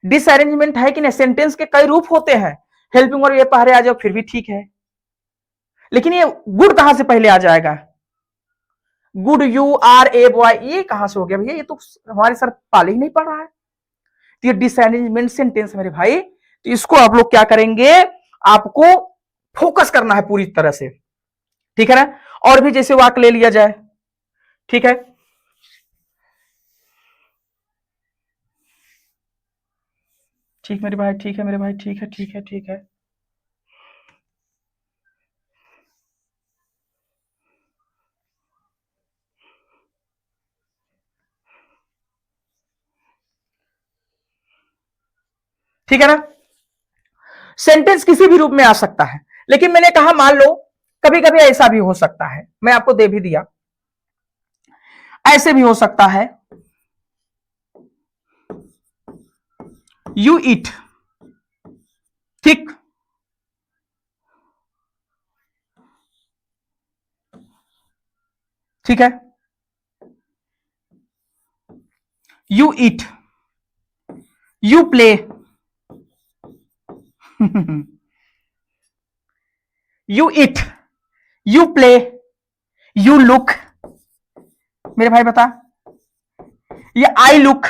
डिसअरेंजमेंट है कि नहीं, सेंटेंस के कई रूप होते हैं, हेल्पिंग वर्ब ये पहले आ जाओ फिर भी ठीक है, लेकिन ये गुड कहां से पहले आ जाएगा, good you are a boy, ये कहां से हो गया भैया, ये तो हमारे सर पाले ही नहीं पड़ रहा है। तो ये डिसअरेंजमेंट सेंटेंस मेरे भाई, तो इसको आप लोग क्या करेंगे, आपको फोकस करना है पूरी तरह से, ठीक है ना। और भी जैसे वाक्य ले लिया जाए, ठीक है, ठीक मेरे भाई, ठीक है मेरे भाई, ठीक है ठीक है ठीक है। ठीक है ना, सेंटेंस किसी भी रूप में आ सकता है, लेकिन मैंने कहा मान लो कभी कभी ऐसा भी हो सकता है, मैं आपको दे भी दिया, ऐसे भी हो सकता है, यू ईट, ठीक, ठीक है, you eat, you play, you eat, you play, you look, मेरे भाई बता, ये आई लुक,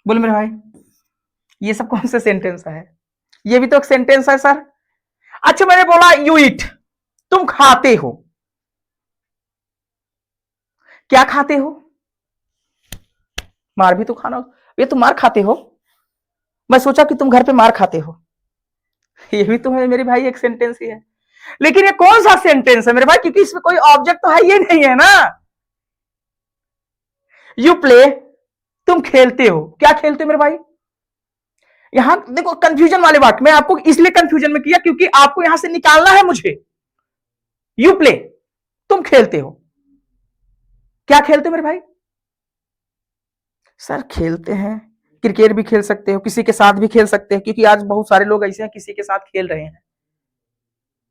बोलो मेरे भाई, ये सब कौन से सेंटेंस है, ये भी तो एक सेंटेंस है सर। अच्छा मैंने बोला यू ईट, तुम खाते हो, क्या खाते हो, मार भी तो खाना हो, ये तुम मार खाते हो, मैं सोचा कि तुम घर पे मार खाते हो, ये भी तो है मेरे भाई एक सेंटेंस ही है, लेकिन ये कौन सा सेंटेंस है मेरे भाई, क्योंकि इसमें कोई ऑब्जेक्ट तो है ये नहीं है ना। यू प्ले, तुम खेलते हो, क्या खेलते हो मेरे भाई, यहां देखो कंफ्यूजन वाले वाक्य, मैं आपको इसलिए कंफ्यूजन में किया क्योंकि आपको यहां से निकालना है मुझे, यू प्ले, तुम खेलते हो, क्या खेलते हो मेरे भाई, सर खेलते हैं, क्रिकेट भी खेल सकते हो, किसी के साथ भी खेल सकते हैं, क्योंकि आज बहुत सारे लोग ऐसे हैं किसी के साथ खेल रहे हैं,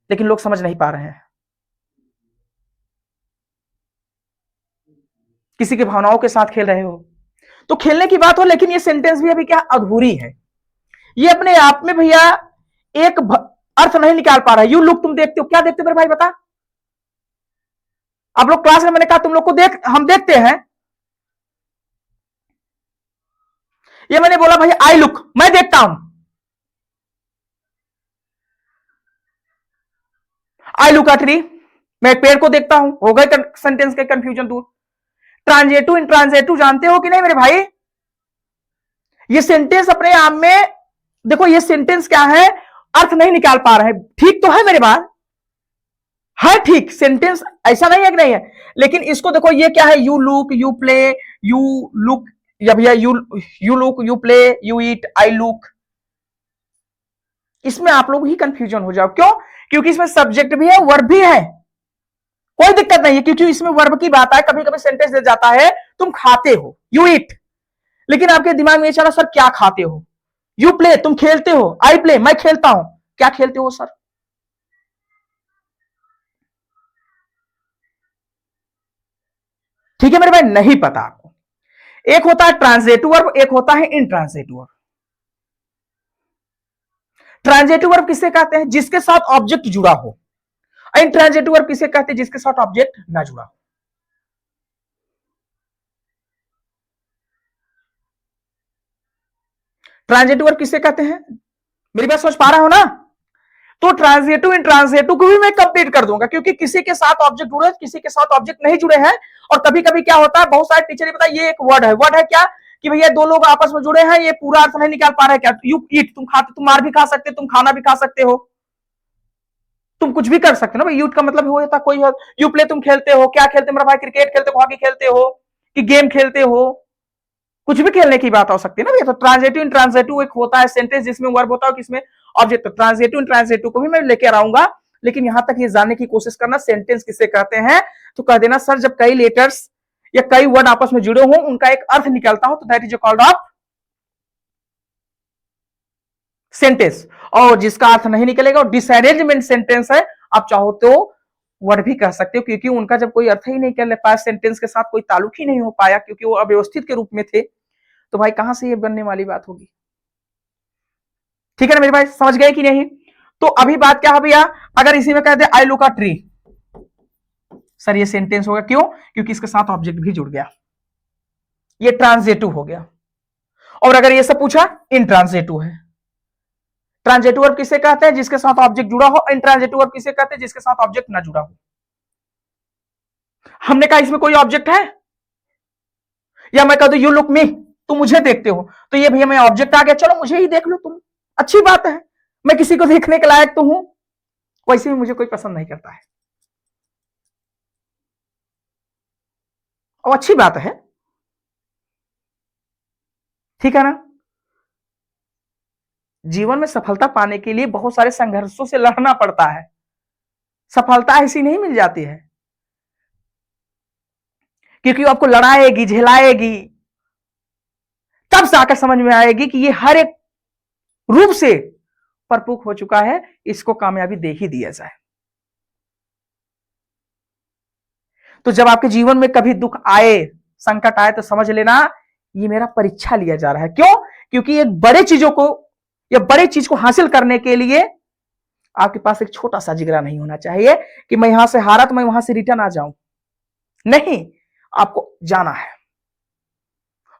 लेकिन लोग समझ नहीं पा रहे हैं, किसी की भावनाओं के साथ खेल रहे हो, तो खेलने की बात हो, लेकिन ये सेंटेंस भी अभी क्या अधूरी है, ये अपने आप में भैया एक अर्थ नहीं निकाल पा रहा है। यू लुक, तुम देखते हो, क्या देखते हो मेरे भाई बता, आप लोग क्लास में मैंने कहा तुम लोग को हम देखते हैं, ये मैंने बोला भाई आई लुक, मैं देखता हूं, आई लुक एट ट्री, मैं पेड़ को देखता हूं, हो गए सेंटेंस के कंफ्यूजन दूर। ट्रांजेटिव इंट्रांजेटिव जानते हो कि नहीं मेरे भाई, ये सेंटेंस अपने आप में देखो, ये सेंटेंस क्या है, अर्थ नहीं निकाल पा रहे हैं, ठीक तो है मेरे बात है, ठीक सेंटेंस ऐसा नहीं है कि नहीं है, लेकिन इसको देखो ये क्या है, you look, you play, you look, या भैया you look, you play, you eat, I look, इसमें आप लोग ही कंफ्यूजन हो जाओ, क्यों, क्योंकि इसमें सब्जेक्ट भी है, वर्ब भी है, कोई दिक्कत नहीं है, क्योंकि इसमें वर्ब की बात है, कभी कभी सेंटेंस दे जाता है तुम खाते हो, यू ईट, लेकिन आपके दिमाग में ये चला सर क्या खाते हो, यू प्ले, तुम खेलते हो, आई प्ले, मैं खेलता हूं, क्या खेलते हो सर, ठीक है मेरे भाई, नहीं पता आपको। एक होता है ट्रांजिटिव वर्ब, एक होता है इंट्रांजिटिव वर्ब। ट्रांजिटिव वर्ब किसे कहते हैं? जिसके साथ ऑब्जेक्ट जुड़ा हो। इंट्रांजिटिव वर्ब किसे कहते हैं? जिसके साथ ऑब्जेक्ट ना जुड़ा हो। ट्रांजिटिव वर्ब किसे कहते हैं? मेरी बात समझ पा रहा हो ना? तो ट्रांजिटिव इंट्रांजिटिव को भी मैं कंप्लीट कर दूंगा, क्योंकि किसी के साथ ऑब्जेक्ट जुड़े, किसी के साथ ऑब्जेक्ट नहीं जुड़े हैं। और कभी कभी क्या होता है, बहुत सारे टीचर बताया ये एक वर्ड है क्या, कि भैया दो लोग आपस में जुड़े हैं, ये पूरा अर्थ नहीं निकाल पा रहे क्या? यू ईट, तुम खाते, तुम मार भी खा सकते, तुम खाना भी खा सकते हो, तुम कुछ भी कर सकते हो ना भाई। यूट का मतलब हो जाता कोई, यू प्ले, तुम खेलते हो, क्या खेलते मेरा भाई? क्रिकेट खेलते हो, हॉकी खेलते हो, कि गेम खेलते हो, कुछ भी खेलने की बात हो सकती है ना भैया। तो ट्रांजिटिव इंट्रांजिटिव एक होता है सेंटेंस जिसमें वर्ब होता है, किसमें ऑब्जेक्ट। तो ट्रांजिटिव इंट्रांजिटिव को भी मैं लेकर आऊंगा, लेकिन यहां तक ये जानने की कोशिश करना सेंटेंस किसे कहते हैं। तो कह देना सर, जब कई लेटर्स या कई वर्ड आपस में जुड़े हों, उनका एक अर्थ निकलता हो, तो that is called off sentence. और जिसका अर्थ नहीं निकलेगा वो डिसअरेंजमेंट सेंटेंस है। आप चाहो तो वर्ड भी कह सकते हो, क्योंकि उनका जब कोई अर्थ ही नहीं कर पाया, सेंटेंस के साथ कोई ताल्लुक ही नहीं हो पाया, क्योंकि वो अव्यवस्थित के रूप में थे, तो भाई कहां से ये बनने वाली बात होगी? ठीक है ना मेरे भाई, समझ गए कि नहीं? तो अभी बात क्या है भैया, अगर इसी में कहते I look a tree, sir ये सेंटेंस होगा, क्यों? क्योंकि इसके साथ ऑब्जेक्ट भी जुड़ गया, ये ट्रांजिटिव हो गया। और अगर ये सब पूछा, इंट्रांजिटिव है। ट्रांजिटिव वर्ब किसे कहते हैं? जिसके साथ ऑब्जेक्ट जुड़ा हो। इंट्रांजिटिव वर्ब किसे कहते हैं? जिसके साथ ऑब्जेक्ट ना जुड़ा हो। हमने कहा इसमें कोई ऑब्जेक्ट है, या मैं कह दू यू लुक मी, तुम मुझे देखते हो, तो ये भैया मैं ऑब्जेक्ट आ गया, चलो मुझे ही देख लो तुम, अच्छी बात है, मैं किसी को देखने के लायक तो हूं। वैसे भी मुझे कोई पसंद नहीं करता है, और अच्छी बात है, ठीक है ना? जीवन में सफलता पाने के लिए बहुत सारे संघर्षों से लड़ना पड़ता है। सफलता ऐसी नहीं मिल जाती है, क्योंकि वो आपको लड़ाएगी, झेलाएगी, तब से आकर समझ में आएगी कि ये हर एक रूप से परपुख हो चुका है, इसको कामयाबी दे ही दिया जाए। तो जब आपके जीवन में कभी दुख आए, संकट आए, तो समझ लेना ये मेरा परीक्षा लिया जा रहा है। क्यों? क्योंकि एक बड़े चीजों को या बड़े चीज को हासिल करने के लिए आपके पास एक छोटा सा जिगरा नहीं होना चाहिए कि मैं यहां से हारा तो मैं वहां से रिटर्न आ जाऊं। नहीं, आपको जाना है।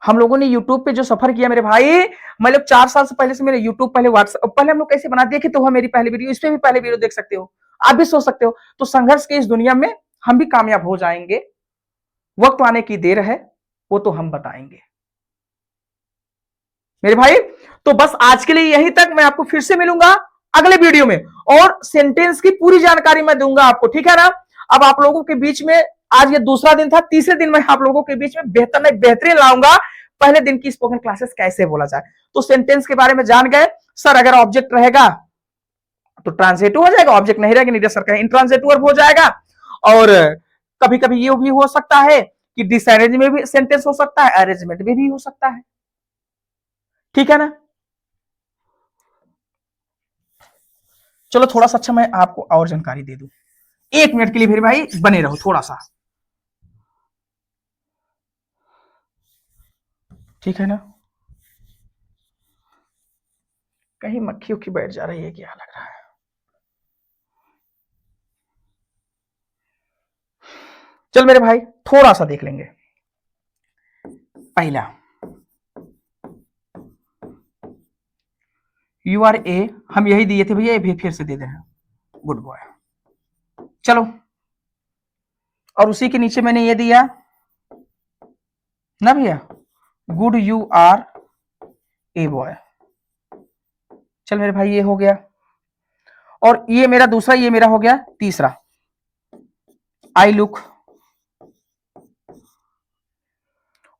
हम लोगों ने यूट्यूब पे जो सफर किया मेरे भाई, मैं लोग 4 साल से पहले से मेरे यूट्यूब, पहले व्हाट्सएप, पहले हम लोग कैसे बना, देखे तो मेरी पहली वीडियो, इस पे भी पहले वीडियो देख सकते हो, आप भी सोच सकते हो। तो संघर्ष की इस दुनिया में हम भी कामयाब हो जाएंगे, वक्त आने की देर है, वो तो हम बताएंगे मेरे भाई। तो बस आज के लिए यहीं तक, मैं आपको फिर से मिलूंगा अगले वीडियो में, और सेंटेंस की पूरी जानकारी मैं दूंगा आपको, ठीक है ना? अब आप लोगों के बीच में, आज ये दूसरा दिन था, तीसरे दिन मैं आप लोगों के बीच में बेहतरीन लाऊंगा पहले दिन की स्पोकन क्लासेस कैसे बोला जाए। तो सेंटेंस के बारे में जान गए, सर अगर ऑब्जेक्ट रहेगा तो ट्रांजिटिव हो जाएगा, ऑब्जेक्ट नहीं रहेगा, नहीं सर कहें इंट्रांजिटिव वर्ब हो जाएगा। और कभी कभी ये भी हो सकता है कि डिसअरेंज में भी सेंटेंस हो सकता है, अरेंजमेंट में भी हो सकता है, ठीक है ना? चलो थोड़ा सा अच्छा मैं आपको और जानकारी दे दूं, 1 मिनट के लिए फिर भाई बने रहो थोड़ा सा, ठीक है ना? कहीं मक्खी उक्खी बैठ जा रही है क्या, लग रहा है। चल मेरे भाई थोड़ा सा देख लेंगे। पहला, यू आर ए, हम यही दिए थे भैया, ये भी फिर से दे दे रहे, गुड बॉय। चलो, और उसी के नीचे मैंने ये दिया ना भैया, good you are a boy. चल मेरे भाई ये हो गया, और ये मेरा दूसरा, ये मेरा हो गया तीसरा, आई लुक,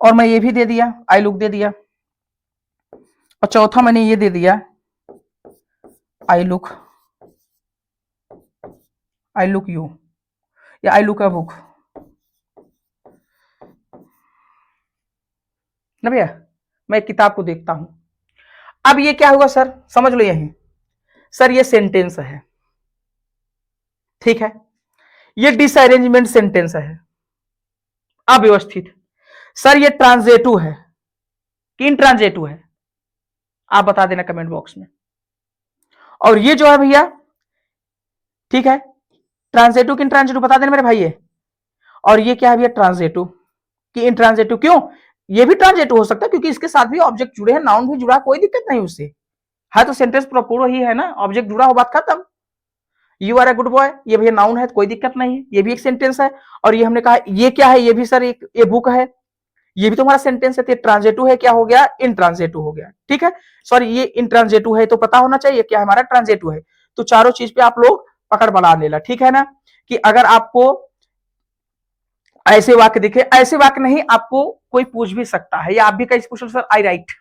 और मैं ये भी दे दिया, आई लुक दे दिया। और चौथा मैंने ये दे दिया, आई लुक यू, या आई लुक अ बुक ना भैया, मैं एक किताब को देखता हूं। अब ये क्या हुआ सर, समझ लो यही, सर ये सेंटेंस है, ठीक है, ये डिसअरेंजमेंट सेंटेंस है, अव्यवस्थित। सर ये ट्रांजेटिव है कि इंट्रांजेटिव है, आप बता देना कमेंट बॉक्स में। और ये जो है भैया, ठीक है, ट्रांजेटिव कि इंट्रांजेटिव बता देना मेरे भाई ये। और ये क्या है भैया, ट्रांजेटिव कि इंट्रांजेटिव। क्यों, ये भी ट्रांजेटिव हो सकता है क्योंकि इसके साथ भी ऑब्जेक्ट जुड़े हैं, नाउन भी जुड़ा, कोई दिक्कत नहीं उससे, है तो सेंटेंस पूरा ही है ना, ऑब्जेक्ट जुड़ा हो, बात खत्म। You are a good boy, ये भैया नाउन है, कोई दिक्कत नहीं है, ये भी एक सेंटेंस है। और ये हमने कहा ये क्या है, ये भी सर एक ये बुक है, ये भी तुम्हारा सेंटेंस है, तो ट्रांजेटिव है, क्या हो गया, इंट्रांजेटिव हो गया, ठीक है। सॉरी ये इंट्रांजेटिव है तो पता होना चाहिए क्या हमारा ट्रांजेटिव है। तो चारों चीज पे आप लोग पकड़ बना लेना, ठीक है ना। कि अगर आपको ऐसे वाक्य दिखे, ऐसे वाक्य नहीं, आपको कोई पूछ भी सकता है, या आप भी कैसे पूछ लो सर, आई राइट,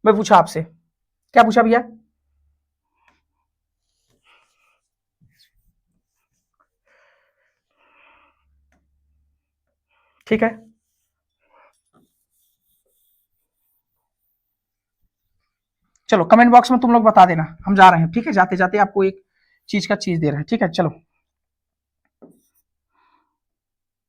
मैं पूछा आपसे, क्या पूछा भैया, ठीक है। चलो कमेंट बॉक्स में तुम लोग बता देना, हम जा रहे हैं, ठीक है, जाते जाते आपको एक चीज का चीज दे रहे हैं, ठीक है, चलो।